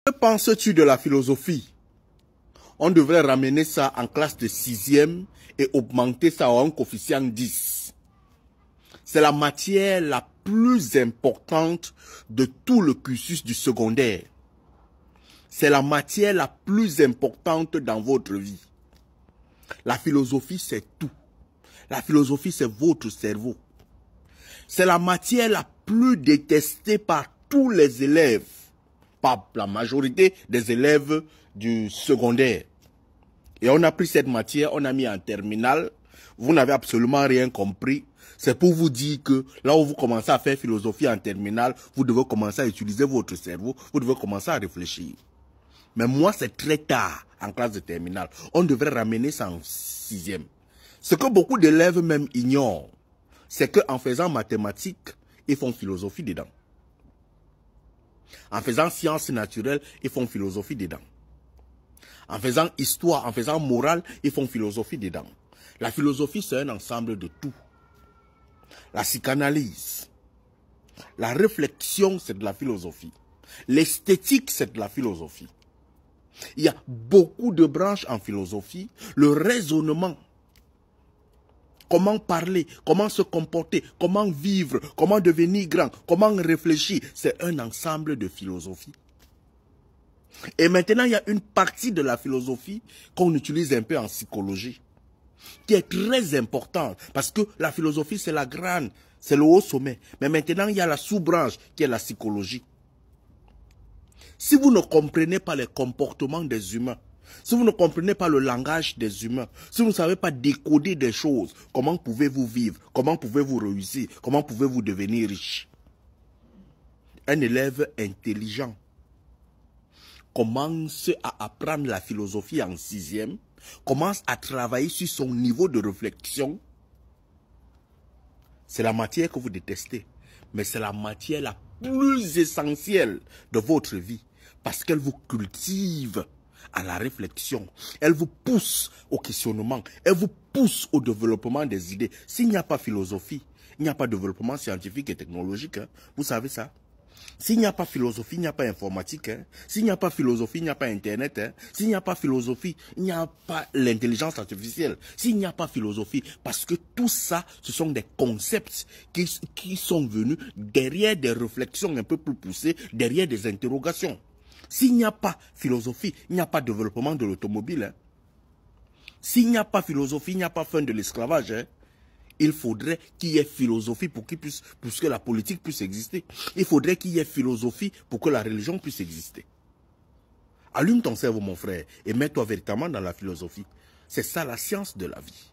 Que penses-tu de la philosophie? On devrait ramener ça en classe de 6e et augmenter ça à un coefficient 10. C'est la matière la plus importante de tout le cursus du secondaire. C'est la matière la plus importante dans votre vie. La philosophie, c'est tout. La philosophie, c'est votre cerveau. C'est la matière la plus détestée par tous les élèves, par la majorité des élèves du secondaire. Et on a pris cette matière, on a mis en terminale. Vous n'avez absolument rien compris. C'est pour vous dire que là où vous commencez à faire philosophie en terminale, vous devez commencer à utiliser votre cerveau, vous devez commencer à réfléchir. Mais moi, c'est très tard en classe de terminale. On devrait ramener ça en 6e. Ce que beaucoup d'élèves même ignorent, c'est qu'en faisant mathématiques, ils font philosophie dedans. En faisant sciences naturelles, ils font philosophie dedans. En faisant histoire, en faisant morale, ils font philosophie dedans. La philosophie, c'est un ensemble de tout. La psychanalyse, la réflexion, c'est de la philosophie. L'esthétique, c'est de la philosophie. Il y a beaucoup de branches en philosophie. Le raisonnement, comment parler, comment se comporter, comment vivre, comment devenir grand, comment réfléchir, c'est un ensemble de philosophie. Et maintenant, il y a une partie de la philosophie qu'on utilise un peu en psychologie, qui est très importante, parce que la philosophie, c'est la grande, c'est le haut sommet. Mais maintenant, il y a la sous-branche, qui est la psychologie. Si vous ne comprenez pas les comportements des humains, si vous ne comprenez pas le langage des humains, si vous ne savez pas décoder des choses, comment pouvez-vous vivre? Comment pouvez-vous réussir? Comment pouvez-vous devenir riche? Un élève intelligent commence à apprendre la philosophie en 6e, commence à travailler sur son niveau de réflexion. C'est la matière que vous détestez, mais c'est la matière la plus essentielle de votre vie, parce qu'elle vous cultive à la réflexion, elle vous pousse au questionnement, elle vous pousse au développement des idées. S'il n'y a pas philosophie, il n'y a pas de développement scientifique et technologique, hein. Vous savez ça? S'il n'y a pas philosophie, il n'y a pas informatique. Hein. S'il n'y a pas philosophie, il n'y a pas Internet. Hein. S'il n'y a pas philosophie, il n'y a pas l'intelligence artificielle. S'il n'y a pas philosophie, parce que tout ça, ce sont des concepts qui sont venus derrière des réflexions un peu plus poussées, derrière des interrogations. S'il n'y a pas philosophie, il n'y a pas développement de l'automobile. Hein. S'il n'y a pas philosophie, il n'y a pas fin de l'esclavage. Hein. Il faudrait qu'il y ait philosophie pour que la politique puisse exister. Il faudrait qu'il y ait philosophie pour que la religion puisse exister. Allume ton cerveau, mon frère, et mets-toi véritablement dans la philosophie. C'est ça la science de la vie.